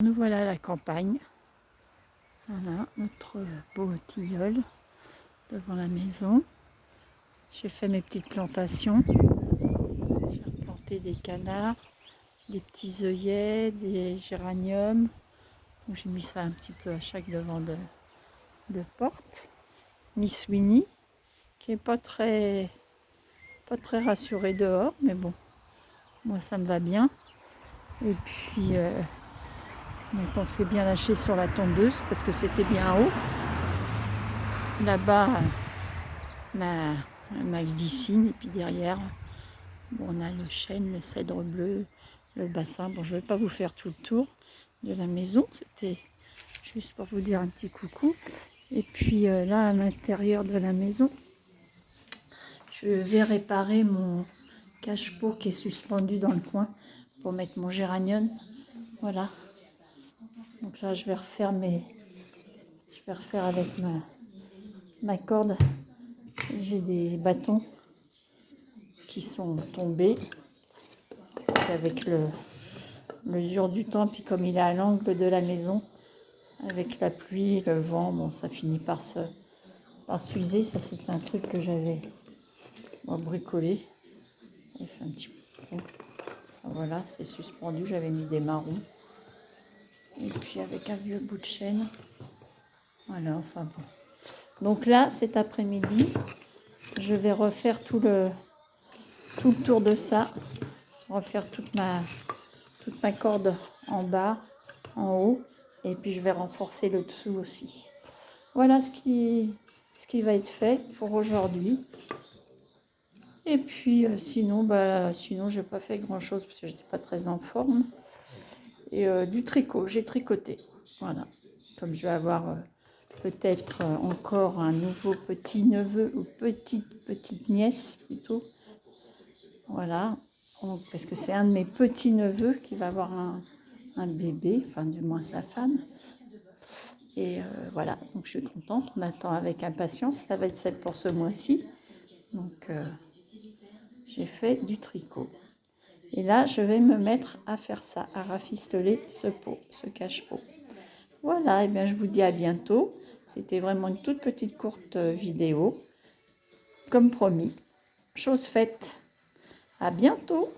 Nous voilà à la campagne. Voilà notre beau tilleul devant la maison. J'ai fait mes petites plantations. J'ai replanté des canards, des petits œillets, des géraniums. J'ai mis ça un petit peu à chaque devant de porte. Miss Winnie, qui est pas très rassurée dehors, mais bon, moi ça me va bien. Et puis donc on s'est bien lâché sur la tondeuse parce que c'était bien haut. Là-bas, ma glycine, et puis derrière, bon, on a le chêne, le cèdre bleu, le bassin. Bon, je ne vais pas vous faire tout le tour de la maison, c'était juste pour vous dire un petit coucou. Et puis là, à l'intérieur de la maison, je vais réparer mon cache-pot qui est suspendu dans le coin pour mettre mon géranium. Voilà. Donc là, je vais refaire avec ma corde. J'ai des bâtons qui sont tombés avec l'usure du temps, puis comme il est à l'angle de la maison, avec la pluie, le vent, bon, ça finit par s'user. Ça, c'est un truc que j'avais bricolé. J'ai fait un petit peu. Voilà, c'est suspendu, j'avais mis des marrons. Et puis avec un vieux bout de chaîne. Voilà, enfin bon. Donc là, cet après-midi, je vais refaire tout le tour de ça. Refaire toute ma corde en bas, en haut. Et puis je vais renforcer le dessous aussi. Voilà ce qui va être fait pour aujourd'hui. Et puis sinon, je n'ai pas fait grand chose parce que je n'étais pas très en forme. Et du tricot, j'ai tricoté. Voilà. Comme je vais avoir peut-être encore un nouveau petit neveu ou petite nièce plutôt. Voilà. Donc, parce que c'est un de mes petits neveux qui va avoir un bébé, enfin du moins sa femme. Et voilà, donc je suis contente, on attend avec impatience, ça va être celle pour ce mois-ci. Donc j'ai fait du tricot. Et là, je vais me mettre à faire ça, à rafistoler ce cache-pot. Voilà, et bien je vous dis à bientôt. C'était vraiment une toute petite courte vidéo, comme promis. Chose faite, à bientôt.